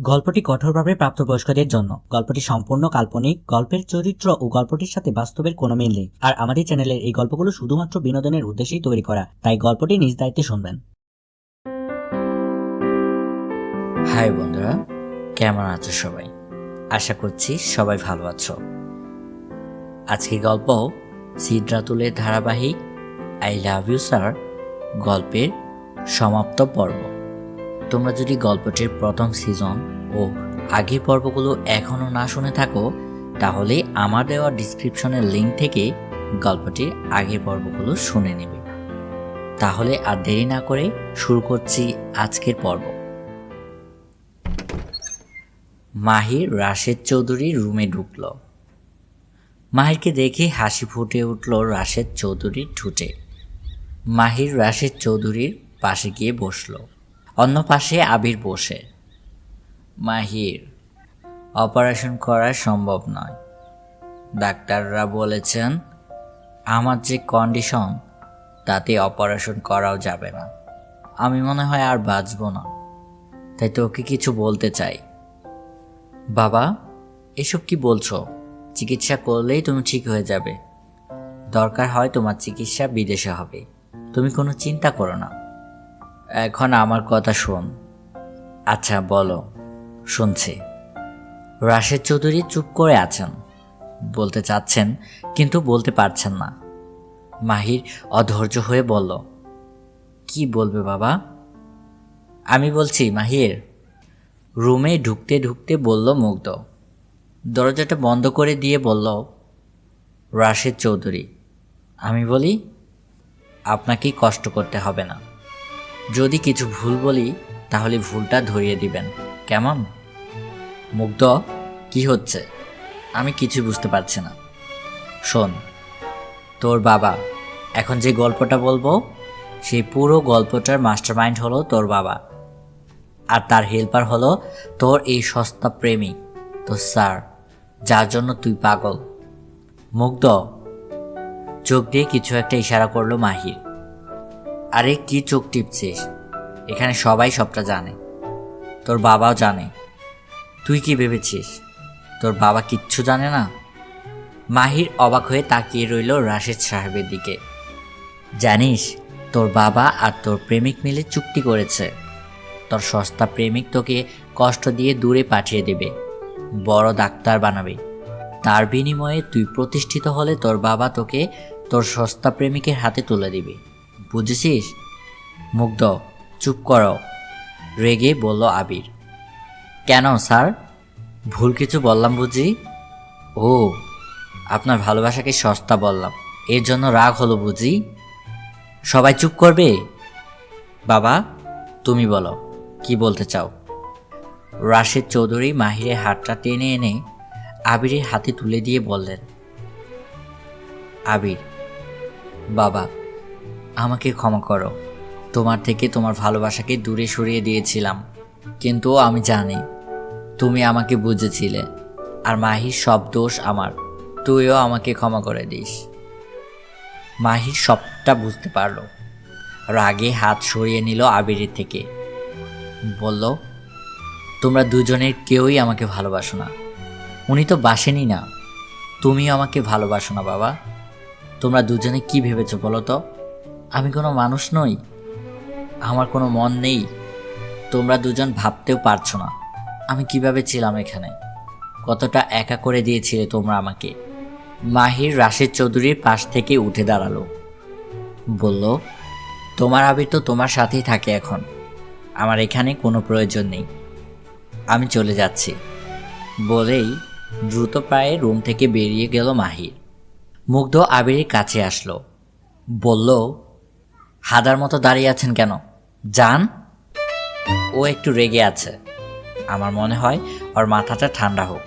গল্পটি কঠোরভাবে প্রাপ্তবয়স্কদের জন্য। গল্পটি সম্পূর্ণ কাল্পনিক, গল্পের চরিত্র ও গল্পটির সাথে বাস্তবের কোনো মিল নেই। আর আমাদের চ্যানেলের এই গল্পগুলো শুধুমাত্র বিনোদনের উদ্দেশ্যেই তৈরি করা, তাই গল্পটি নিজ দায়িত্বে শুনবেন। হাই বন্ধুরা, কেমন আছো সবাই? আশা করছি সবাই ভালো আছো। আজকের গল্প সিদ্রাতুলের ধারাবাহিক আই লাভ ইউ স্যার গল্পের সমাপ্ত পর্ব। তোমরা যদি গল্পটির প্রথম সিজন ও আগের পর্বগুলো এখনও না শুনে থাকো, তাহলে আমার দেওয়া ডিসক্রিপশনের লিঙ্ক থেকে গল্পটির আগের পর্বগুলো শুনে নেবে। তাহলে আর দেরি না করে শুরু করছি আজকের পর্ব। মাহির রাশেদ চৌধুরীর রুমে ঢুকল। মাহিরকে দেখে হাসি ফুটে উঠল রাশেদ চৌধুরীর ঠোঁটে। মাহির রাশেদ চৌধুরীর পাশে গিয়ে বসল। অন্য পাশে আবির বসে। মাহির, অপারেশন করা সম্ভব নয়। ডাক্তাররা বলেছেন আমার যে কন্ডিশন তাতে অপারেশন করাও যাবে না। আমি মনে হয় আর বাঁচব না, তাই তোকে কিছু বলতে চাই। বাবা, এসব কি বলছো? চিকিৎসা করলেই তুমি ঠিক হয়ে যাবে। দরকার হয় তোমার চিকিৎসা বিদেশে হবে, তুমি কোনো চিন্তা করো না। এখন আমার কথা শোন। আচ্ছা বলো, শুনছি। রাশেদ চৌধুরী চুপ করে আছেন, বলতে চাচ্ছেন কিন্তু বলতে পারছেন না। মাহির অধৈর্য হয়ে বলল, কি বলবে বাবা? আমি বলছি মাহির। রুমে ঢুকতে ঢুকতে বলল মুগ্ধ। দরজাটা বন্ধ করে দিয়ে বলল রাশেদ চৌধুরী, আমি বলি আপনাকেই কষ্ট করতে হবে না। যদি কিছু ভুল বলি তাহলে ভুলটা ধরিয়ে দিবেন, কেমন? মুগ্ধ, কি হচ্ছে? আমি কিছু বুঝতে পারছি না। শোন, তোর বাবা, এখন যে গল্পটা বলবো সেই পুরো গল্পটার মাস্টারমাইন্ড হলো তোর বাবা, আর তার হেল্পার হলো তোর এই সস্তা প্রেমিক, তোর স্যার, যার জন্য তুই পাগল। মুগ্ধ চোখ দিয়ে কিছু একটা ইশারা করলো মাহির। আরে কি চোখ টিপছিস? এখানে সবাই সবটা জানে, তোর বাবাও জানে। তুই কি ভেবেছিস তোর বাবা কিচ্ছু জানে না? মাহির অবাক হয়ে তাকিয়ে রইল রাশেদ সাহেবের দিকে। জানিস, তোর বাবা আর তোর প্রেমিক মিলে চুক্তি করেছে। তোর সস্তা প্রেমিক তোকে কষ্ট দিয়ে দূরে পাঠিয়ে দেবে, বড় ডাক্তার বানাবে। তার বিনিময়ে তুই প্রতিষ্ঠিত হলে তোর বাবা তোকে তোর সস্তা প্রেমিকের হাতে তুলে দিবে, বুঝেছিস? মুগ্ধ, চুপ করো, রেগে বলল আবির। কেন স্যার, ভুল কিছু বললাম বুঝি? ও, আপনার ভালোবাসাকে সস্তা বললাম, এর জন্য রাগ হলো বুঝি? সবাই চুপ করবে? বাবা, তুমি বলো, কি বলতে চাও? রাশেদ চৌধুরী মাহিরের হাতটা টেনে এনে আবিরের হাতে তুলে দিয়ে বললেন, আবির, বাবা, আমাকে ক্ষমা করো। তোমার থেকে তোমার ভালোবাসাকে দূরে সরিয়ে দিয়েছিলাম, কিন্তু আমি জানি তুমি আমাকে বুঝেছিলে। আর মাহির সব দোষ আমার, তুইও আমাকে ক্ষমা করে দিস। মাহির সবটা বুঝতে পারল, রাগে হাত সরিয়ে নিল আবিরের থেকে। বলল, তোমরা দুজনের কেউই আমাকে ভালোবাসো না। উনি তো বাসেনি না, তুমিও আমাকে ভালোবাসো না বাবা। তোমরা দুজনে কি ভেবেছো বলো তো? আমি কোনো মানুষ নই? আমার কোনো মন নেই? তোমরা দুজন ভাবতেও পারছো না আমি কিভাবে ছিলাম এখানে, কতটা একা করে দিয়েছিলে তোমরা আমাকে। মাহির রাশেদ চৌধুরীর পাশ থেকে উঠে দাঁড়ালো, বলল, তোমার আবির তো তোমার সাথেই থাকে এখন, আমার এখানে কোনো প্রয়োজন নেই, আমি চলে যাচ্ছি। বলেই দ্রুত পায়ে রুম থেকে বেরিয়ে গেল মাহির। মুগ্ধ আবিরের কাছে আসলো, বলল, হাদার মতো দাঁড়িয়ে আছেন কেন? যান। ও একটু রেগে আছে, আমার মনে হয় ওর মাথাটা ঠান্ডা হোক,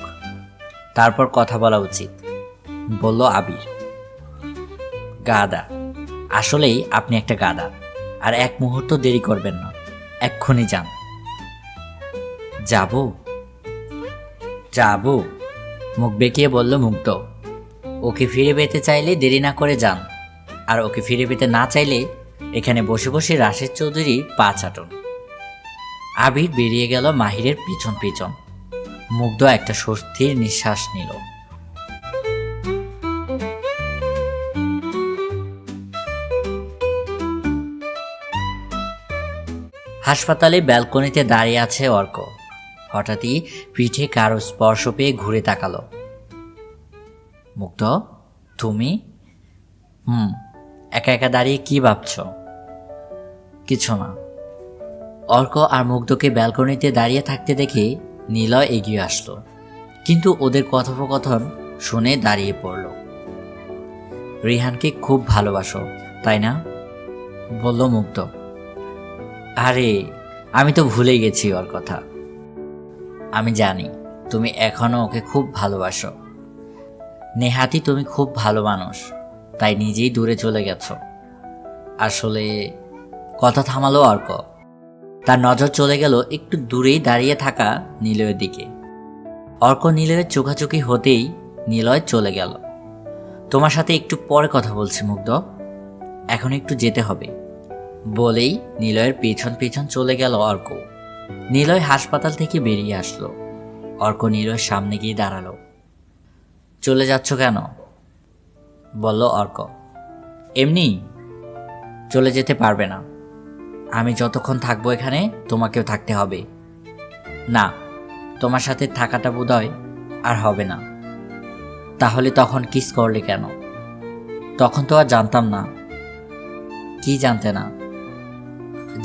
তারপর কথা বলা উচিত, বলল আবির। গাদা, আসলেই আপনি একটা গাদা। আর এক মুহূর্ত দেরি করবেন না, এক্ষুনি যান। যাবো যাবো, মুখ বেঁকিয়ে বলল মুগ্ধ। ওকে ফিরে পেতে চাইলে দেরি না করে যান, আর ওকে ফিরে পেতে না চাইলে এখানে বসে বসে রাশেদ চৌধুরী পা চাটুন। আবির বেরিয়ে গেল মাহিরের পিছন পিছন। মুগ্ধ একটা স্বস্তির নিঃশ্বাস নিল। হাসপাতালে ব্যালকনিতে দাঁড়িয়ে আছে অর্ক। হঠাৎই পিঠে কারো স্পর্শ পেয়ে ঘুরে তাকালো। মুগ্ধ, তুমি? একা একা দাঁড়িয়ে কি ভাবছ? কিছু না। অর্ক আর মুগ্ধকে ব্যালকনিতে দাঁড়িয়ে থাকতে দেখে নিলয় এগিয়ে আসলো, কিন্তু ওদের কথোপকথন শুনে দাঁড়িয়ে পড়ল। রিহানকে খুব ভালোবাসো, তাই না? বলল মুগ্ধ। আরে, আমি তো ভুলে গেছি ওর কথা। আমি জানি তুমি এখনো ওকে খুব ভালোবাসো। নেহাতি তুমি খুব ভালো মানুষ, তাই নিজেই দূরে চলে গেছো। আসলে কথা থামালো অর্ক। তার নজর চলে গেল একটু দূরেই দাঁড়িয়ে থাকা নিলয়ের দিকে। অর্ক নিলয়ের চোখাচোখি হতেই নিলয় চলে গেল। তোমার সাথে একটু পরে কথা বলছি মুগ্ধ, এখন একটু যেতে হবে বলেই নিলয়ের পেছন পেছন চলে গেল অর্ক। নিলয় হাসপাতাল থেকে বেরিয়ে আসলো। অর্ক নিলয়ের সামনে গিয়ে দাঁড়ালো। চলে যাচ্ছ কেন? বলল অর্ক। এমনি। চলে যেতে পারবে না। আমি যতক্ষণ থাকবো এখানে তোমাকেও থাকতে হবে। না, তোমার সাথে থাকাটা বোধহয় আর হবে না। তাহলে তখন কিস করলে কেন? তখন তো আর জানতাম না। কি জানতে না?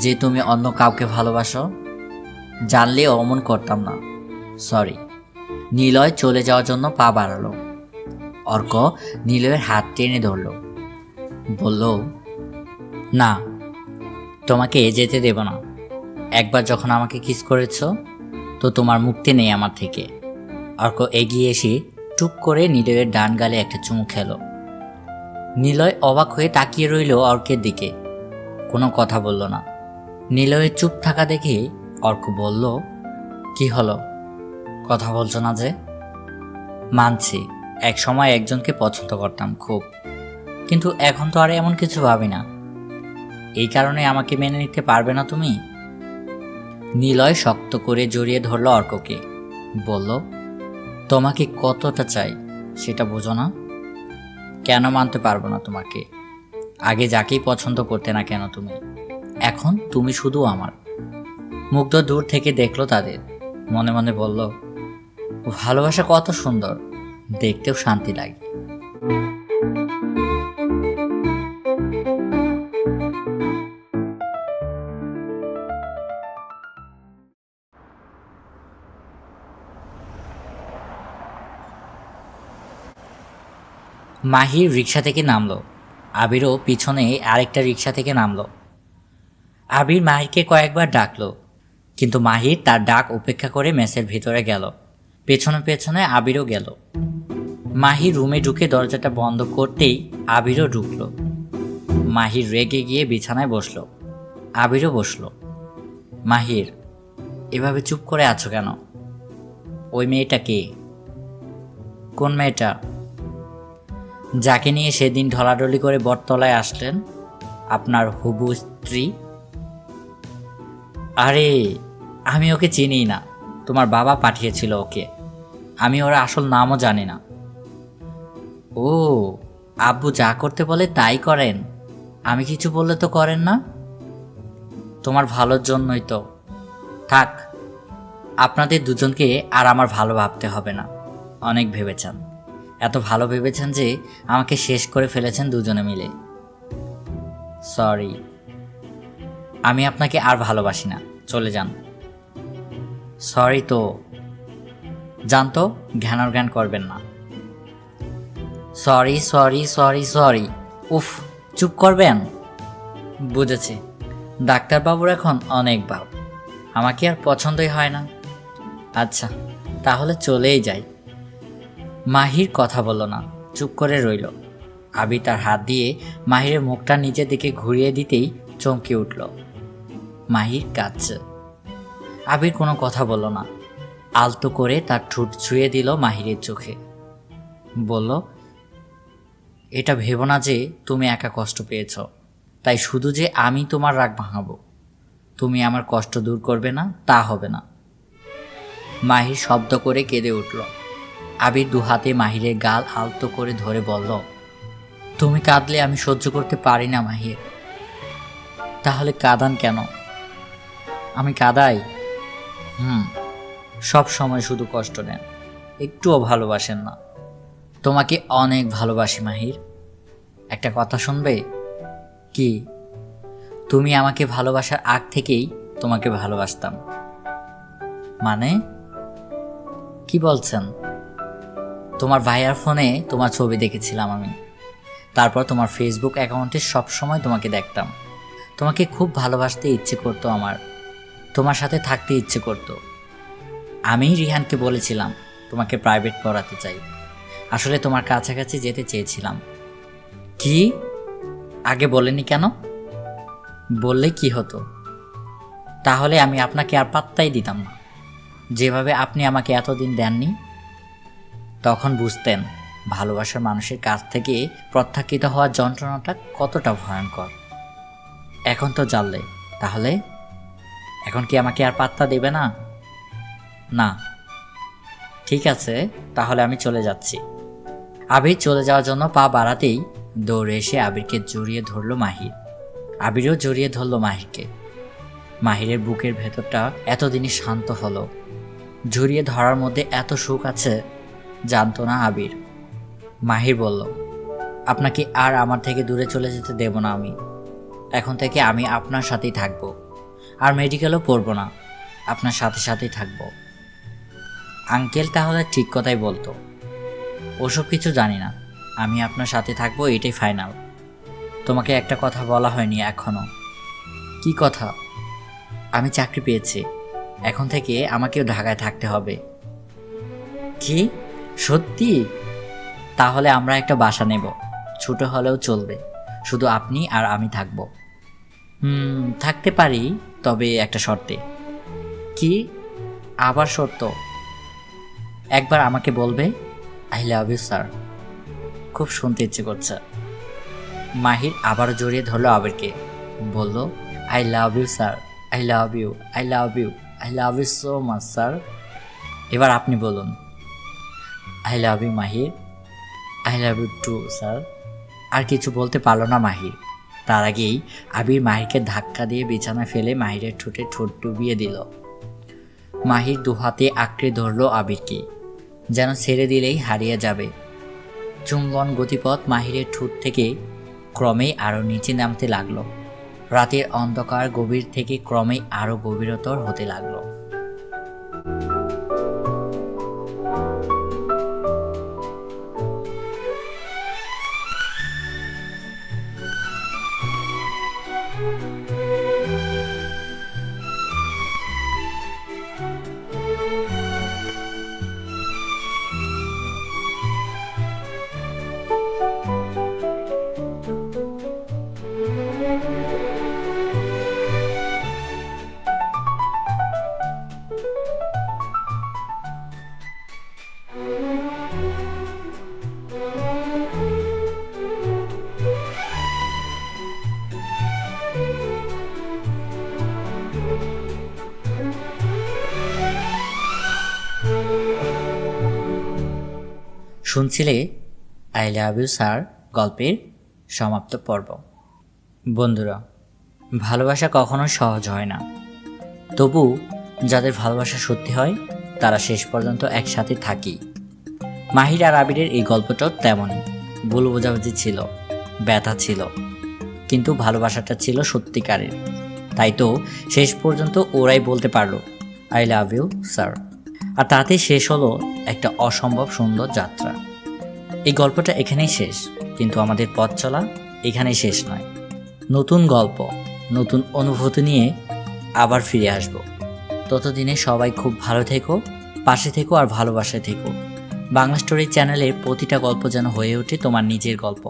যে তুমি অন্য কাউকে ভালোবাসো। জানলে অমন করতাম না। সরি। নিলয় চলে যাওয়ার জন্য পা বাড়ালো। অর্ক নিলয়ের হাত টেনে ধরল। বলল, না, তোমাকে যেতে দেব না। একবার যখন আমাকে কিস করেছ, তো তোমার মুক্তি নেই আমার থেকে। অর্ক এগিয়ে এসে টুক করে নিলয়ের ডান গালে একটা চুমু খেল। নিলয় অবাক হয়ে তাকিয়ে রইল অর্কের দিকে, কোনো কথা বলল না। নিলয়ের চুপ থাকা দেখে অর্ক বলল, কি হলো, কথা বলছো না যে? মানছি, এক সময় একজনকে পছন্দ করতাম খুব, কিন্তু এখন তো আর এমন কিছু ভাবি না। এই কারণে আমাকে মেনে নিতে পারবে না তুমি? নিলয় শক্ত করে জড়িয়ে ধরল অর্ককে। বলল, তোমাকে কতটা চাই সেটা বোঝো না? কেন মানতে পারবো না তোমাকে? আগে যাকেই পছন্দ করতে না কেন তুমি, এখন তুমি শুধু আমার। মুগ্ধ দূর থেকে দেখলো তাদের, মনে মনে বলল, ভালোবাসা কত সুন্দর, দেখতেও শান্তি লাগে। মাহির রিক্সা থেকে নামলো। আবিরও পিছনে আরেকটা রিক্সা থেকে নামলো। আবির মাহিরকে কয়েকবার ডাকলো, কিন্তু মাহির তার ডাক উপেক্ষা করে মেসের ভিতরে গেল। পেছনে পেছনে আবিরও গেল। মাহির রুমে ঢুকে দরজাটা বন্ধ করতেই আবিরও ঢুকলো। মাহির রেগে গিয়ে বিছানায় বসলো। আবিরও বসলো। মাহির, এভাবে চুপ করে আছো কেন? ওই মেয়েটা কে? কোন মেয়েটা? যাকে নিয়ে সেদিন ঢলাঢলি করে বটতলায় আসলেন, আপনার হবু স্ত্রী। আরে, আমি ওকে চিনি না, তোমার বাবা পাঠিয়েছিল ওকে। আমি ওর আসল নামও জানি না। ও, আব্বু যা করতে বলে তাই করেন? আমি কিছু বললে তো করেন না? তোমার ভালোর জন্যই তো। থাক, আপনাদের দুজনকে আর আমার ভালো ভাবতে হবে না। অনেক ভেবেছেন, এত ভালো ভেবেছেন যে আমাকে শেষ করে ফেলেছেন দুজনে মিলে। সরি, আমি আপনাকে আর ভালোবাসি না, চলে যান। সরি তো। জানতো, জ্ঞান করবেন না। Sorry sorry sorry sorry. উফ, চুপ করবেন? বুঝেছি, ডাক্তারবাবুর এখন অনেক ভাব, আমাকে আর পছন্দই হয় না। আচ্ছা, তাহলে চলেই যাই। মাহির কথা বলল না, চুপ করে রইল। আবি তার হাত দিয়ে মাহিরের মুখটা নিচের দিকে ঘুরিয়ে দিতেই চমকে উঠল। মাহির কাঁদছে। আবির কোনো কথা বলল না, আলতো করে তার ঠোঁট ছুঁয়ে দিল মাহিরের চোখে। বলল, এটা ভেবো না যে তুমি একা কষ্ট পেয়েছ, তাই শুধু যে আমি তোমার রাগ ভাঙাবো। তুমি আমার কষ্ট দূর করবে না তা হবে না। মাহির শব্দ করে কেঁদে উঠল। আবির দুহাতে মাহিরের গাল আলতো করে ধরে বলল, তুমি কাঁদলে আমি সহ্য করতে পারি না মাহির। তাহলে কাঁদান কেন? আমি কাঁদাই? সব সময় শুধু কষ্ট নেন, একটুও ভালোবাসেন না। তোমাকে অনেক ভালোবাসি মাহির। একটা কথা শুনবে? কি? তুমি আমাকে ভালোবাসার আগ থেকেই তোমাকে ভালোবাসতাম। মানে কি বলছেন? তোমার ভাইয়ার ফোনে তোমার ছবি দেখেছিলাম আমি। তারপর তোমার ফেসবুক অ্যাকাউন্টে সবসময় তোমাকে দেখতাম। তোমাকে খুব ভালোবাসতে ইচ্ছে করতো আমার, তোমার সাথে থাকতে ইচ্ছে করতো। আমি রিহানকে বলেছিলাম তোমাকে প্রাইভেট পড়াতে চাই। আসলে তোমার কাছাকাছি যেতে চেয়েছিলাম। কি? আগে বলেনি কেন? বললে কি হতো? তাহলে আমি আপনাকে আর পাত্তাই দিতাম না। যেভাবে আপনি আমাকে এতদিন দেননি, তখন বুঝতেন ভালোবাসার মানুষের কাছ থেকে প্রত্যাখ্যিত হওয়ার যন্ত্রণাটা কতটা ভয়ঙ্কর। এখন তো জানলে, তাহলে এখন কি আমাকে আর পাত্তা দেবে না? না। ঠিক আছে, তাহলে আমি চলে যাচ্ছি। আবির চলে যাওয়ার জন্য পা বাড়াতেই দৌড়ে এসে আবিরকে জড়িয়ে ধরল মাহির। আবিরও জড়িয়ে ধরল মাহিরকে। মাহিরের বুকের ভেতরটা এতদিনই শান্ত হলো। জড়িয়ে ধরার মধ্যে এত সুখ আছে জানতো না আবির। মাহির বলল, আপনাকে আর আমার থেকে দূরে চলে যেতে দেব না আমি। এখন থেকে আমি আপনার সাথেই থাকবো, আর মেডিকেলও পড়বো না, আপনার সাথে সাথেই থাকবো। আঙ্কেল তাহলে ঠিক কথাই বলতো। ওসব কিছু জানি না, আমি আপনার সাথে থাকবো, এটাই ফাইনাল। তোমাকে একটা কথা বলা হয়নি এখনো। কি কথা? আমি চাকরি পেয়েছি, এখন থেকে আমাকেও ঢাকায় থাকতে হবে। কি? সত্যি? তাহলে আমরা একটা বাসা নেব, ছোট হলেও চলবে, শুধু আপনি আর আমি থাকব। থাকতে পারি, তবে একটা শর্তে। কি? আবার শর্ত? একবার আমাকে বলবে আই লাভ ইউ স্যার। খুব শুনতে ইচ্ছে করছে। মাহির আবার জড়িয়ে ধরলো আবিরকে, বলল, I love you sir, I love you, I love you, I love you so much sir. এবার আপনি বলুন, I love you Mahir, I love you too sir. আর কিছু বলতে পারল না মাহির। তার আগেই আবির মাহিরকে ধাক্কা দিয়ে বিছানা ফেলে মাহিরের ঠোঁটে ঠোঁট ডুবিয়ে দিল। মাহির দুহাতে আঁকড়ে ধরল আবিরকে, যেন ছেড়ে দিলেই হারিয়ে যাবে। চুম্বন গতিপথ মাহিরের ঠোঁট থেকে ক্রমেই আরও নিচে নামতে লাগলো। রাতের অন্ধকার গভীর থেকে ক্রমেই আরও গভীরতর হতে লাগলো। শুনছিলে আই লাভ ইউ স্যার গল্পের সমাপ্ত পর্ব। বন্ধুরা, ভালোবাসা কখনো সহজ হয় না, তবু যাদের ভালোবাসা সত্যি হয় তারা শেষ পর্যন্ত একসাথে থাকি। মাহির আর আবিরের এই গল্পটাও তেমনই। ভুল বোঝাবুঝি ছিল, ব্যথা ছিল, কিন্তু ভালোবাসাটা ছিল সত্যিকারের। তাই তো শেষ পর্যন্ত ওরাই বলতে পারলো আই লাভ ইউ স্যার। আর তাতে শেষ হলো একটা অসম্ভব সুন্দর যাত্রা। এই গল্পটা এখানেই শেষ, কিন্তু আমাদের পথ চলা এখানেই শেষ নয়। নতুন গল্প, নতুন অনুভূতি নিয়ে আবার ফিরে আসব। ততদিনে সবাই খুব ভালো থেকো, পাশে থেকো আর ভালোবাসায় থেকো। বাংলা স্টোরি চ্যানেলের প্রতিটা গল্প যেন হয়ে ওঠে তোমার নিজের গল্প।